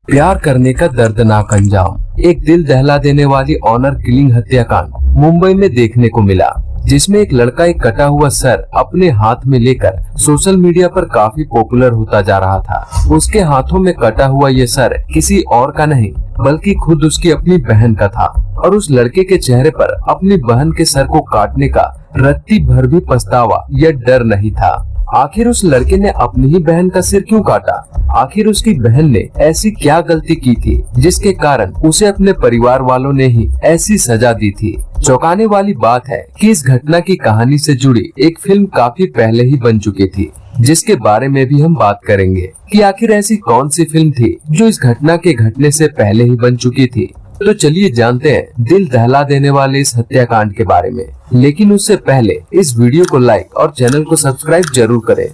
प्यार करने का दर्दनाक अंजाम। एक दिल दहला देने वाली ऑनर किलिंग हत्याकांड मुंबई में देखने को मिला, जिसमें एक लड़का एक कटा हुआ सर अपने हाथ में लेकर सोशल मीडिया पर काफी पॉपुलर होता जा रहा था। उसके हाथों में कटा हुआ ये सर किसी और का नहीं बल्कि खुद उसकी अपनी बहन का था और उस लड़के के चेहरे पर अपनी बहन के सर को काटने का रत्ती भर भी पछतावा या डर नहीं था। आखिर उस लड़के ने अपनी ही बहन का सिर क्यों काटा? आखिर उसकी बहन ने ऐसी क्या गलती की थी जिसके कारण उसे अपने परिवार वालों ने ही ऐसी सजा दी थी? चौंकाने वाली बात है कि इस घटना की कहानी से जुड़ी एक फिल्म काफी पहले ही बन चुकी थी, जिसके बारे में भी हम बात करेंगे कि आखिर ऐसी कौन सी फिल्म थी जो इस घटना के घटने से पहले ही बन चुकी थी। तो चलिए जानते हैं दिल दहला देने वाले इस हत्याकांड के बारे में। लेकिन उससे पहले इस वीडियो को लाइक और चैनल को सब्सक्राइब जरूर करें।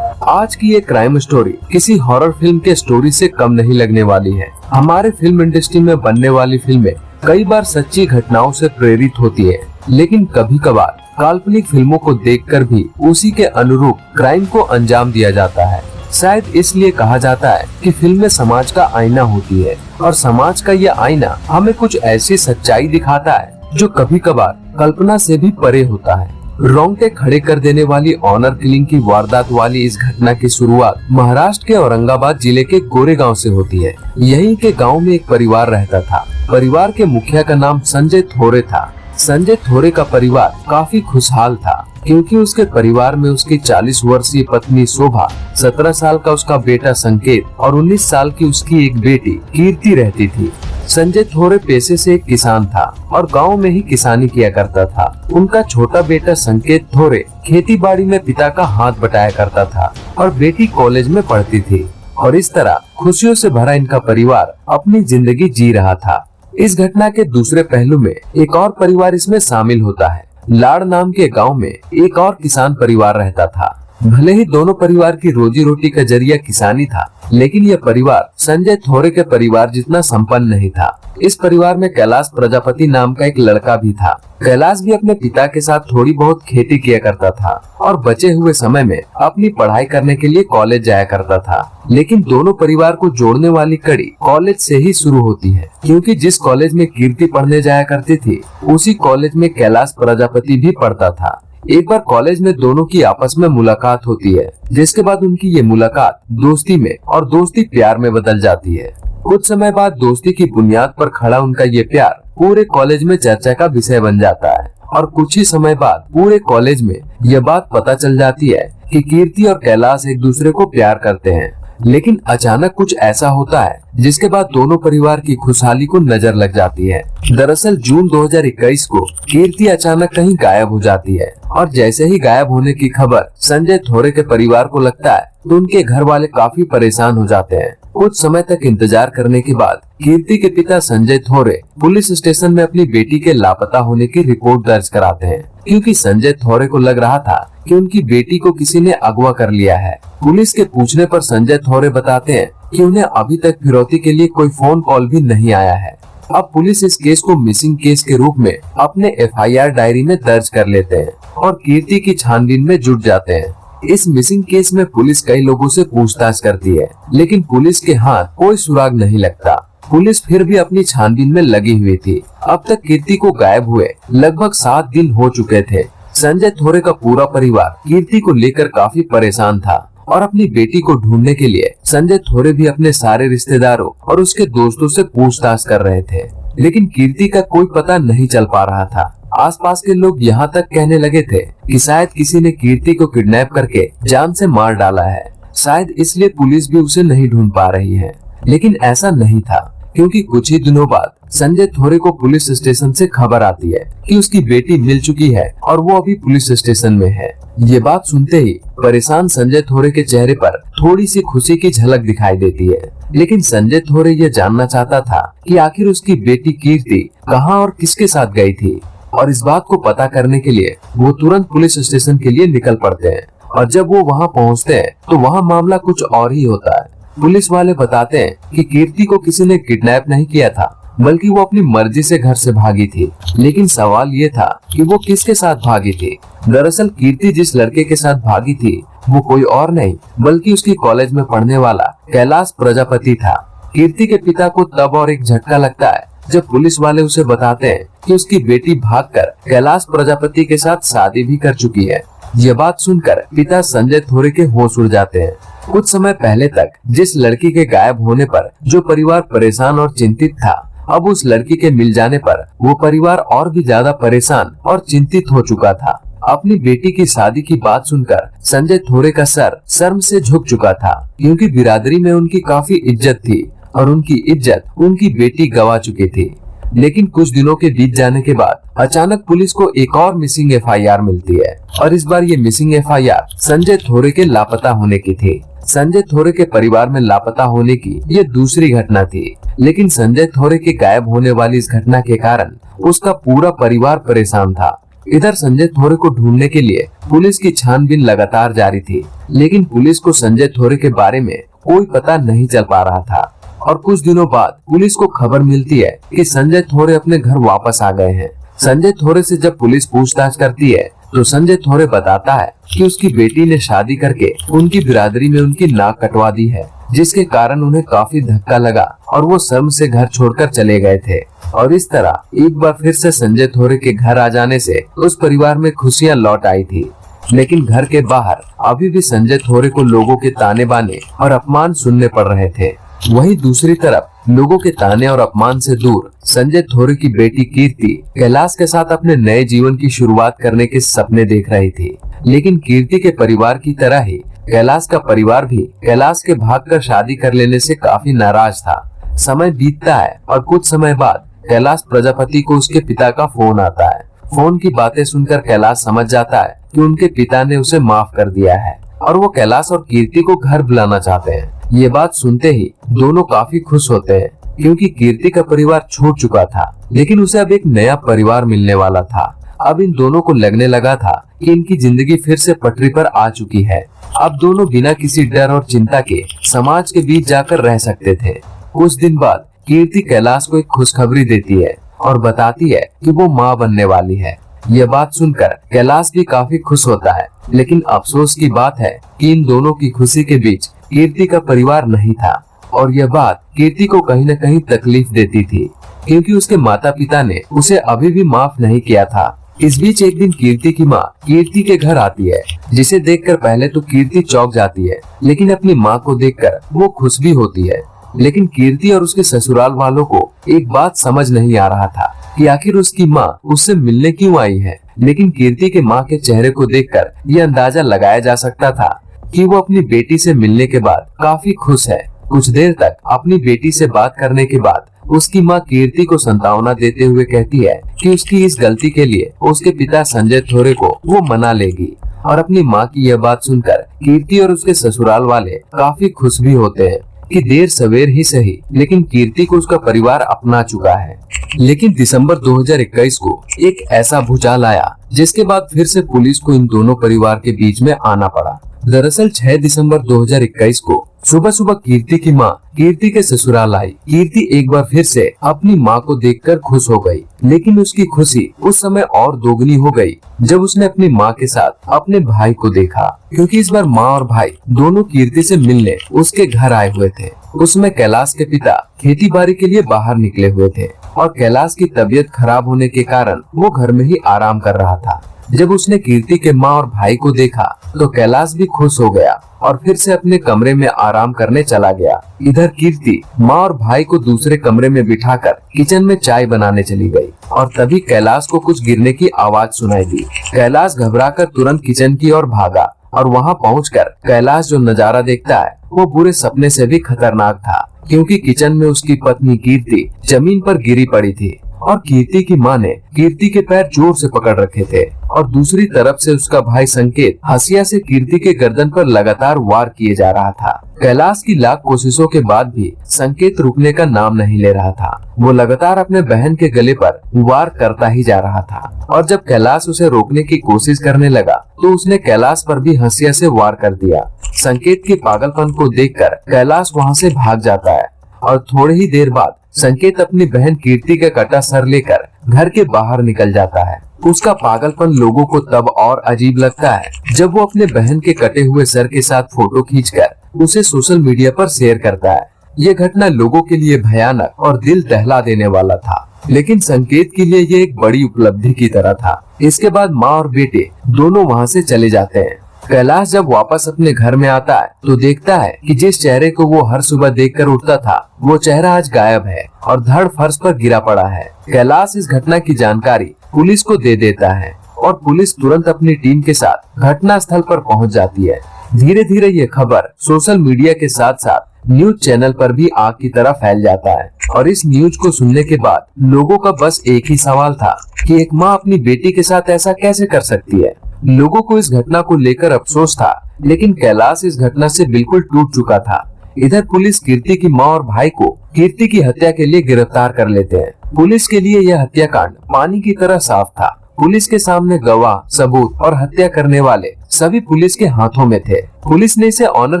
आज की ये क्राइम स्टोरी किसी हॉरर फिल्म के स्टोरी से कम नहीं लगने वाली है। हमारे फिल्म इंडस्ट्री में बनने वाली फिल्में कई बार सच्ची घटनाओं से प्रेरित होती है, लेकिन कभी कभार काल्पनिक फिल्मों को देखकर भी उसी के अनुरूप क्राइम को अंजाम दिया जाता है। शायद इसलिए कहा जाता है कि फिल्में समाज का आईना होती है और समाज का यह आईना हमें कुछ ऐसी सच्चाई दिखाता है जो कभी कभार कल्पना से भी परे होता है। रोंगटे खड़े कर देने वाली ऑनर किलिंग की वारदात वाली इस घटना की शुरुआत महाराष्ट्र के औरंगाबाद जिले के गोरेगांव से होती है। यहीं के गांव में एक परिवार रहता था। परिवार के मुखिया का नाम संजय थोरे था। संजय थोरे का परिवार काफी खुशहाल था क्योंकि उसके परिवार में उसकी 40 वर्षीय पत्नी शोभा, 17 साल का उसका बेटा संकेत और 19 साल की उसकी एक बेटी कीर्ति रहती थी। संजय थोरे पेशे से एक किसान था और गांव में ही किसानी किया करता था। उनका छोटा बेटा संकेत थोरे खेती बाड़ी में पिता का हाथ बटाया करता था और बेटी कॉलेज में पढ़ती थी और इस तरह खुशियों से भरा इनका परिवार अपनी जिंदगी जी रहा था। इस घटना के दूसरे पहलू में एक और परिवार इसमें शामिल होता है। लाड़ नाम के गांव में एक और किसान परिवार रहता था। भले ही दोनों परिवार की रोजी रोटी का जरिया किसानी था, लेकिन यह परिवार संजय थोरे के परिवार जितना संपन्न नहीं था। इस परिवार में कैलाश प्रजापति नाम का एक लड़का भी था। कैलाश भी अपने पिता के साथ थोड़ी बहुत खेती किया करता था और बचे हुए समय में अपनी पढ़ाई करने के लिए कॉलेज जाया करता था। लेकिन दोनों परिवार को जोड़ने वाली कड़ी कॉलेज से ही शुरू होती है, क्योंकि जिस कॉलेज में कीर्ति पढ़ने जाया करती थी उसी कॉलेज में कैलाश प्रजापति भी पढ़ता था। एक बार कॉलेज में दोनों की आपस में मुलाकात होती है, जिसके बाद उनकी ये मुलाकात दोस्ती में और दोस्ती प्यार में बदल जाती है। कुछ समय बाद दोस्ती की बुनियाद पर खड़ा उनका ये प्यार पूरे कॉलेज में चर्चा का विषय बन जाता है और कुछ ही समय बाद पूरे कॉलेज में यह बात पता चल जाती है कि कीर्ति और कैलाश एक दूसरे को प्यार करते हैं। लेकिन अचानक कुछ ऐसा होता है जिसके बाद दोनों परिवार की खुशहाली को नजर लग जाती है। दरअसल जून 2021 को कीर्ति अचानक कहीं गायब हो जाती है और जैसे ही गायब होने की खबर संजय थोरे के परिवार को लगता है तो उनके घर वाले काफी परेशान हो जाते हैं। कुछ समय तक इंतजार करने के बाद कीर्ति के पिता संजय थोरे पुलिस स्टेशन में अपनी बेटी के लापता होने की रिपोर्ट दर्ज कराते हैं, क्योंकि संजय थोरे को लग रहा था कि उनकी बेटी को किसी ने अगवा कर लिया है। पुलिस के पूछने पर संजय थोरे बताते हैं कि उन्हें अभी तक फिरौती के लिए कोई फोन कॉल भी नहीं आया है। अब पुलिस इस केस को मिसिंग केस के रूप में अपने FIR डायरी में दर्ज कर लेते हैं और कीर्ति की छानबीन में जुट जाते हैं। इस मिसिंग केस में पुलिस कई लोगों से पूछताछ करती है, लेकिन पुलिस के हाथ कोई सुराग नहीं लगता। पुलिस फिर भी अपनी छानबीन में लगी हुई थी। अब तक कीर्ति को गायब हुए लगभग 7 दिन हो चुके थे। संजय थोरे का पूरा परिवार कीर्ति को लेकर काफी परेशान था और अपनी बेटी को ढूंढने के लिए संजय थोरे भी अपने सारे रिश्तेदारों और उसके दोस्तों से पूछताछ कर रहे थे, लेकिन कीर्ति का कोई पता नहीं चल पा रहा था। आसपास के लोग यहाँ तक कहने लगे थे कि शायद किसी ने कीर्ति को किडनैप करके जान से मार डाला है। शायद इसलिए पुलिस भी उसे नहीं ढूंढ पा रही है, लेकिन ऐसा नहीं था, क्योंकि कुछ ही दिनों बाद संजय थोरे को पुलिस स्टेशन से खबर आती है कि उसकी बेटी मिल चुकी है और वो अभी पुलिस स्टेशन में है। ये बात सुनते ही परेशान संजय थोरे के चेहरे पर थोड़ी सी खुशी की झलक दिखाई देती है, लेकिन संजय थोरे ये जानना चाहता था कि आखिर उसकी बेटी कीर्ति कहाँ और किसके साथ गई थी, और इस बात को पता करने के लिए वो तुरंत पुलिस स्टेशन के लिए निकल पड़ते हैं। और जब वो वहाँ पहुँचते हैं तो वहाँ मामला कुछ और ही होता है। पुलिस वाले बताते हैं कि कीर्ति को किसी ने किडनैप नहीं किया था, बल्कि वो अपनी मर्जी से घर से भागी थी। लेकिन सवाल ये था कि वो किसके साथ भागी थी। दरअसल कीर्ति जिस लड़के के साथ भागी थी वो कोई और नहीं बल्कि उसकी कॉलेज में पढ़ने वाला कैलाश प्रजापति था। कीर्ति के पिता को तब और एक झटका लगता है जब पुलिस वाले उसे बताते हैं कि उसकी बेटी भागकर कैलाश प्रजापति के साथ शादी भी कर चुकी है। ये बात सुनकर पिता संजय थोरे के होश उड़ जाते हैं। कुछ समय पहले तक जिस लड़की के गायब होने पर जो परिवार परेशान और चिंतित था, अब उस लड़की के मिल जाने पर वो परिवार और भी ज्यादा परेशान और चिंतित हो चुका था। अपनी बेटी की शादी की बात सुनकर संजय थोरे का सर शर्म से झुक चुका था, क्योंकि बिरादरी में उनकी काफी इज्जत थी और उनकी इज्जत उनकी बेटी गवा चुकी थी। लेकिन कुछ दिनों के बीत जाने के बाद अचानक पुलिस को एक और मिसिंग एफआईआर मिलती है और इस बार ये मिसिंग एफआईआर संजय थोरे के लापता होने की थी। संजय थोरे के परिवार में लापता होने की ये दूसरी घटना थी, लेकिन संजय थोरे के गायब होने वाली इस घटना के कारण उसका पूरा परिवार परेशान था। इधर संजय थोरे को ढूंढने के लिए पुलिस की छानबीन लगातार जारी थी, लेकिन पुलिस को संजय थोरे के बारे में कोई पता नहीं चल पा रहा था। और कुछ दिनों बाद पुलिस को खबर मिलती है कि संजय थोरे अपने घर वापस आ गए हैं। संजय थोरे से जब पुलिस पूछताछ करती है तो संजय थोरे बताता है कि उसकी बेटी ने शादी करके उनकी बिरादरी में उनकी नाक कटवा दी है, जिसके कारण उन्हें काफी धक्का लगा और वो शर्म से घर छोड़कर चले गए थे। और इस तरह एक बार फिर से संजय थोरे के घर आ जाने से उस परिवार में खुशियां लौट आई थी। लेकिन घर के बाहर अभी भी संजय थोरे को लोगों के ताने बाने और अपमान सुनने पड़ रहे थे। वहीं दूसरी तरफ लोगों के ताने और अपमान से दूर संजय थोरे की बेटी कीर्ति कैलाश के साथ अपने नए जीवन की शुरुआत करने के सपने देख रही थी। लेकिन कीर्ति के परिवार की तरह ही कैलाश का परिवार भी कैलाश के भागकर शादी कर लेने से काफी नाराज था। समय बीतता है और कुछ समय बाद कैलाश प्रजापति को उसके पिता का फोन आता है। फोन की बातें सुनकर कैलाश समझ जाता है कि उनके पिता ने उसे माफ कर दिया है और वो कैलाश और कीर्ति को घर बुलाना चाहते हैं। ये बात सुनते ही दोनों काफी खुश होते हैं, क्योंकि कीर्ति का परिवार छूट चुका था, लेकिन उसे अब एक नया परिवार मिलने वाला था। अब इन दोनों को लगने लगा था कि इनकी जिंदगी फिर से पटरी पर आ चुकी है। अब दोनों बिना किसी डर और चिंता के समाज के बीच जाकर रह सकते थे। कुछ दिन बाद कीर्ति कैलाश को एक खुशखबरी देती है और बताती है कि वो माँ बनने वाली है। यह बात सुनकर कैलाश भी काफी खुश होता है, लेकिन अफसोस की बात है कि इन दोनों की खुशी के बीच कीर्ति का परिवार नहीं था और यह बात कीर्ति को कहीं न कहीं तकलीफ देती थी, क्योंकि उसके माता पिता ने उसे अभी भी माफ नहीं किया था। इस बीच एक दिन कीर्ति की माँ कीर्ति के घर आती है, जिसे देखकर पहले तो कीर्ति चौंक जाती है, लेकिन अपनी माँ को देखकर वो खुश भी होती है। लेकिन कीर्ति और उसके ससुराल वालों को एक बात समझ नहीं आ रहा था कि आखिर उसकी माँ उससे मिलने क्यों आई है। लेकिन कीर्ति के माँ के चेहरे को देखकर यह अंदाजा लगाया जा सकता था कि वो अपनी बेटी से मिलने के बाद काफी खुश है। कुछ देर तक अपनी बेटी से बात करने के बाद उसकी माँ कीर्ति को सांत्वना देते हुए कहती है कि उसकी इस गलती के लिए उसके पिता संजय थोरे को वो मना लेगी। और अपनी माँ की यह बात सुनकर कीर्ति और उसके ससुराल वाले काफी खुश भी होते हैं कि देर सवेर ही सही, लेकिन कीर्ति को उसका परिवार अपना चुका है। लेकिन दिसंबर 2021 को एक ऐसा भूचाल आया जिसके बाद फिर से पुलिस को इन दोनों परिवार के बीच में आना पड़ा। दरअसल 6 दिसंबर 2021 को सुबह सुबह कीर्ति की माँ कीर्ति के ससुराल आई। कीर्ति एक बार फिर से अपनी माँ को देखकर खुश हो गई, लेकिन उसकी खुशी उस समय और दोगुनी हो गई जब उसने अपनी माँ के साथ अपने भाई को देखा, क्योंकि इस बार माँ और भाई दोनों कीर्ति से मिलने उसके घर आए हुए थे। उसमें कैलाश के पिता खेती बाड़ी के लिए बाहर निकले हुए थे और कैलाश की तबीयत खराब होने के कारण वो घर में ही आराम कर रहा था। जब उसने कीर्ति के माँ और भाई को देखा तो कैलाश भी खुश हो गया और फिर से अपने कमरे में आराम करने चला गया। इधर कीर्ति माँ और भाई को दूसरे कमरे में बिठाकर किचन में चाय बनाने चली गई और तभी कैलाश को कुछ गिरने की आवाज सुनाई दी। कैलाश घबराकर तुरंत किचन की ओर भागा और वहाँ पहुंचकर कैलाश जो नजारा देखता है वो बुरे सपने से भी खतरनाक था, क्योंकि किचन में उसकी पत्नी कीर्ति जमीन पर गिरी पड़ी थी और कीर्ति की मां ने कीर्ति के पैर जोर से पकड़ रखे थे और दूसरी तरफ से उसका भाई संकेत हसिया से कीर्ति के गर्दन पर लगातार वार किए जा रहा था। कैलाश की लाख कोशिशों के बाद भी संकेत रुकने का नाम नहीं ले रहा था। वो लगातार अपने बहन के गले पर वार करता ही जा रहा था और जब कैलाश उसे रोकने की कोशिश करने लगा तो उसने कैलाश पर भी हसिया से वार कर दिया। संकेत के पागलपन को देखकर कैलाश वहाँ से भाग जाता है और थोड़ी ही देर बाद संकेत अपनी बहन कीर्ति का कटा सर लेकर घर के बाहर निकल जाता है। उसका पागलपन लोगों को तब और अजीब लगता है जब वो अपने बहन के कटे हुए सर के साथ फोटो खींचकर उसे सोशल मीडिया पर शेयर करता है। ये घटना लोगों के लिए भयानक और दिल दहला देने वाला था, लेकिन संकेत के लिए ये एक बड़ी उपलब्धि की तरह था। इसके बाद माँ और बेटे दोनों वहाँ से चले जाते हैं। कैलाश जब वापस अपने घर में आता है तो देखता है कि जिस चेहरे को वो हर सुबह देखकर उठता था वो चेहरा आज गायब है और धड़ फर्श पर गिरा पड़ा है। कैलाश इस घटना की जानकारी पुलिस को दे देता है और पुलिस तुरंत अपनी टीम के साथ घटना स्थल पर पहुंच जाती है। धीरे धीरे ये खबर सोशल मीडिया के साथ साथ न्यूज चैनल पर भी आग की तरह फैल जाता है और इस न्यूज को सुनने के बाद लोगों का बस एक ही सवाल था कि एक माँ अपनी बेटी के साथ ऐसा कैसे कर सकती है। लोगों को इस घटना को लेकर अफसोस था, लेकिन कैलाश इस घटना से बिल्कुल टूट चुका था। इधर पुलिस कीर्ति की माँ और भाई को कीर्ति की हत्या के लिए गिरफ्तार कर लेते हैं। पुलिस के लिए यह हत्याकांड पानी की तरह साफ था। पुलिस के सामने गवाह, सबूत और हत्या करने वाले सभी पुलिस के हाथों में थे। पुलिस ने इसे ऑनर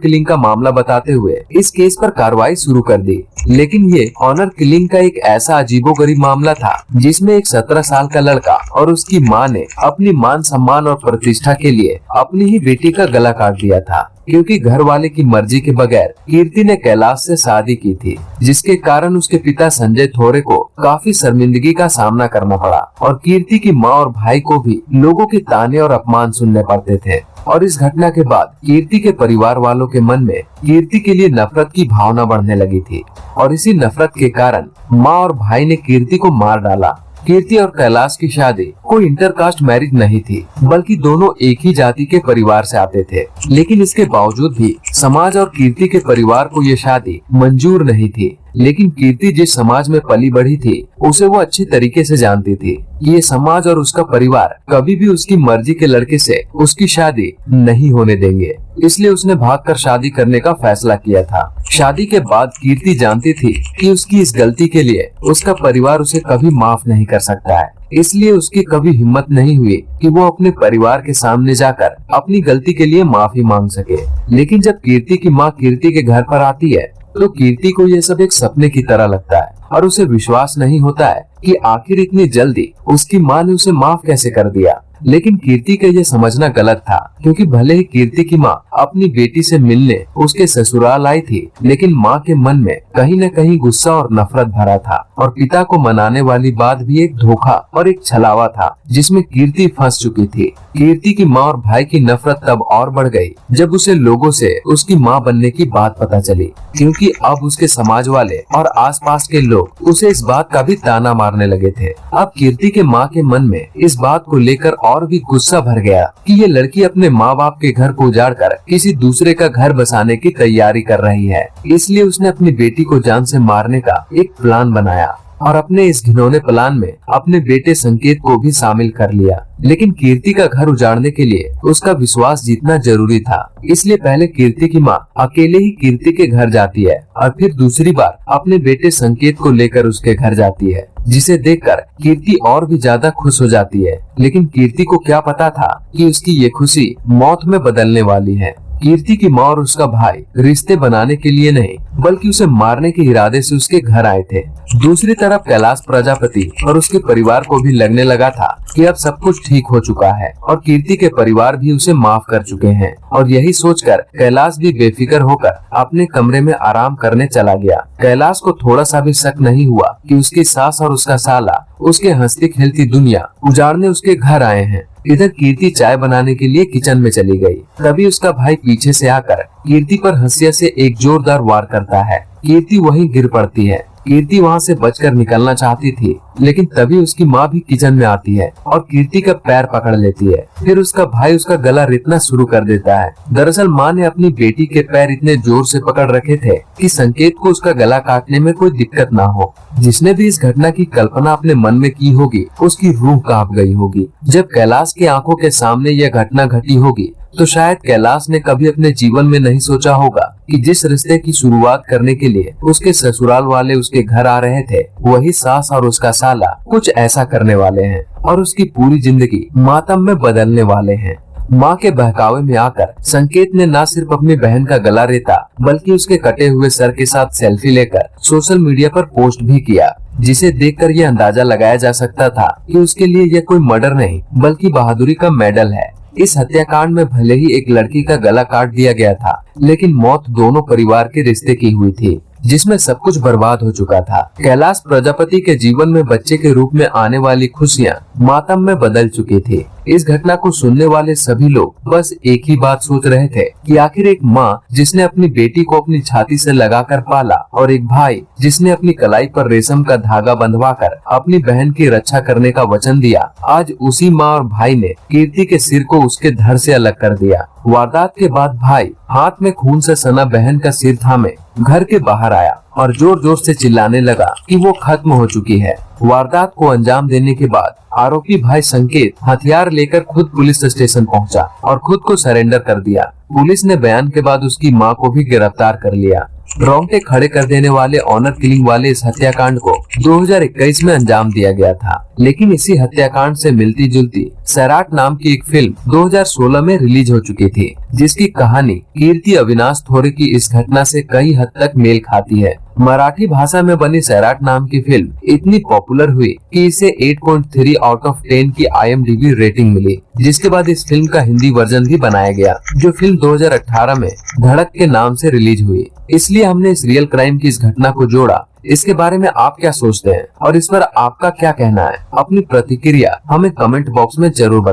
किलिंग का मामला बताते हुए इस केस पर कार्रवाई शुरू कर दी, लेकिन ये ऑनर किलिंग का एक ऐसा अजीबोगरीब मामला था जिसमें एक 17 साल का लड़का और उसकी मां ने अपनी मान सम्मान और प्रतिष्ठा के लिए अपनी ही बेटी का गला काट दिया था, क्योंकि घर वाले की मर्जी के बगैर कीर्ति ने कैलाश से शादी की थी, जिसके कारण उसके पिता संजय थोरे को काफी शर्मिंदगी का सामना करना पड़ा और कीर्ति की माँ और भाई को भी लोगों के ताने और अपमान सुनने पड़ते थे। और इस घटना के बाद कीर्ति के परिवार वालों के मन में कीर्ति के लिए नफरत की भावना बढ़ने लगी थी और इसी नफरत के कारण माँ और भाई ने कीर्ति को मार डाला। कीर्ति और कैलाश की शादी कोई इंटरकास्ट मैरिज नहीं थी, बल्कि दोनों एक ही जाति के परिवार से आते थे, लेकिन इसके बावजूद भी समाज और कीर्ति के परिवार को ये शादी मंजूर नहीं थी। लेकिन कीर्ति जिस समाज में पली बढ़ी थी उसे वो अच्छी तरीके से जानती थी कि ये समाज और उसका परिवार कभी भी उसकी मर्जी के लड़के से उसकी शादी नहीं होने देंगे। इसलिए उसने भागकर शादी करने का फैसला किया था। शादी के बाद कीर्ति जानती थी कि उसकी इस गलती के लिए उसका परिवार उसे कभी माफ नहीं कर सकता है, इसलिए उसकी कभी हिम्मत नहीं हुई कि वो अपने परिवार के सामने जाकर अपनी गलती के लिए माफी मांग सके। लेकिन जब कीर्ति की माँ कीर्ति के घर पर आती है तो कीर्ति को यह सब एक सपने की तरह लगता है और उसे विश्वास नहीं होता है कि आखिर इतनी जल्दी उसकी माँ ने उसे माफ कैसे कर दिया। लेकिन कीर्ति का ये समझना गलत था, क्योंकि भले ही कीर्ति की माँ अपनी बेटी से मिलने उसके ससुराल आई थी, लेकिन माँ के मन में कहीं न कहीं गुस्सा और नफरत भरा था और पिता को मनाने वाली बात भी एक धोखा और एक छलावा था जिसमें कीर्ति फंस चुकी थी। कीर्ति की माँ और भाई की नफरत तब और बढ़ गई जब उसे लोगों से उसकी माँ बनने की बात पता चली, क्योंकि अब उसके समाज वाले और आसपास के लोग उसे इस बात का भी ताना मारने लगे थे। अब कीर्ति के माँ के मन में इस बात को लेकर और भी गुस्सा भर गया कि ये लड़की अपने माँ बाप के घर को उजाड़कर किसी दूसरे का घर बसाने की तैयारी कर रही है। इसलिए उसने अपनी बेटी को जान से मारने का एक प्लान बनाया और अपने इस घिनौने प्लान में अपने बेटे संकेत को भी शामिल कर लिया। लेकिन कीर्ति का घर उजाड़ने के लिए उसका विश्वास जीतना जरूरी था, इसलिए पहले कीर्ति की माँ अकेले ही कीर्ति के घर जाती है और फिर दूसरी बार अपने बेटे संकेत को लेकर उसके घर जाती है, जिसे देखकर कीर्ति और भी ज्यादा खुश हो जाती है। लेकिन कीर्ति को क्या पता था कि उसकी ये खुशी मौत में बदलने वाली है। कीर्ति की माँ और उसका भाई रिश्ते बनाने के लिए नहीं बल्कि उसे मारने के इरादे से उसके घर आए थे। दूसरी तरफ कैलाश प्रजापति और उसके परिवार को भी लगने लगा था कि अब सब कुछ ठीक हो चुका है और कीर्ति के परिवार भी उसे माफ कर चुके हैं, और यही सोचकर कैलाश भी बेफिक्र होकर अपने कमरे में आराम करने चला गया। कैलाश को थोड़ा सा भी शक नहीं हुआ कि उसकी सास और उसका साला उसके हंसती खेलती दुनिया उजाड़ने उसके घर आए हैं। इधर कीर्ति चाय बनाने के लिए किचन में चली गई। तभी उसका भाई पीछे से आकर कीर्ति पर हंसिया से एक जोरदार वार करता है। कीर्ति वहीं गिर पड़ती है। कीर्ति वहाँ से बचकर निकलना चाहती थी, लेकिन तभी उसकी माँ भी किचन में आती है और कीर्ति का पैर पकड़ लेती है। फिर उसका भाई उसका गला रेतना शुरू कर देता है। दरअसल माँ ने अपनी बेटी के पैर इतने जोर से पकड़ रखे थे कि संकेत को उसका गला काटने में कोई दिक्कत ना हो। जिसने भी इस घटना की कल्पना अपने मन में की होगी, उसकी रूह कांप गई होगी। जब कैलाश की आंखों के सामने यह घटना घटी होगी, तो शायद कैलाश ने कभी अपने जीवन में नहीं सोचा होगा कि जिस रिश्ते की शुरुआत करने के लिए उसके ससुराल वाले उसके घर आ रहे थे, वही सास और उसका साला कुछ ऐसा करने वाले हैं और उसकी पूरी जिंदगी मातम में बदलने वाले हैं। माँ के बहकावे में आकर संकेत ने न सिर्फ अपनी बहन का गला रेता, बल्कि उसके कटे हुए सर के साथ सेल्फी लेकर सोशल मीडिया पर पोस्ट भी किया, जिसे देखकर यह अंदाजा लगाया जा सकता था कि उसके लिए यह कोई मर्डर नहीं, बल्कि बहादुरी का मेडल है। इस हत्याकांड में भले ही एक लड़की का गला काट दिया गया था, लेकिन मौत दोनों परिवार के रिश्ते की हुई थी, जिसमें सब कुछ बर्बाद हो चुका था। कैलाश प्रजापति के जीवन में बच्चे के रूप में आने वाली खुशियां मातम में बदल चुकी थी। इस घटना को सुनने वाले सभी लोग बस एक ही बात सोच रहे थे कि आखिर एक माँ जिसने अपनी बेटी को अपनी छाती से लगाकर पाला और एक भाई जिसने अपनी कलाई पर रेशम का धागा बंधवाकर अपनी बहन की रक्षा करने का वचन दिया, आज उसी माँ और भाई ने कीर्ति के सिर को उसके धड़ से अलग कर दिया। वारदात के बाद भाई हाथ में खून से सना बहन का सिर थामे घर के बाहर आया और जोर जोर से चिल्लाने लगा कि वो खत्म हो चुकी है। वारदात को अंजाम देने के बाद आरोपी भाई संकेत हथियार लेकर खुद पुलिस स्टेशन पहुंचा और खुद को सरेंडर कर दिया। पुलिस ने बयान के बाद उसकी मां को भी गिरफ्तार कर लिया। रोंगटे खड़े कर देने वाले ऑनर किलिंग वाले इस हत्याकांड को 2021 में अंजाम दिया गया था, लेकिन इसी हत्याकांड से मिलती जुलती सैराट नाम की एक फिल्म 2016 में रिलीज हो चुकी थी, जिसकी कहानी कीर्ति अविनाश थोरे की इस घटना से कई हद तक मेल खाती है। मराठी भाषा में बनी सैराट नाम की फिल्म इतनी पॉपुलर हुई कि इसे 8.3 आउट ऑफ 10 की IMDb रेटिंग मिली, जिसके बाद इस फिल्म का हिंदी वर्जन भी बनाया गया, जो फिल्म 2018 में धड़क के नाम से रिलीज हुई। इसलिए हमने इस रियल क्राइम की इस घटना को जोड़ा। इसके बारे में आप क्या सोचते हैं और इस पर आपका क्या कहना है? अपनी प्रतिक्रिया हमें कमेंट बॉक्स में जरूर बताएं।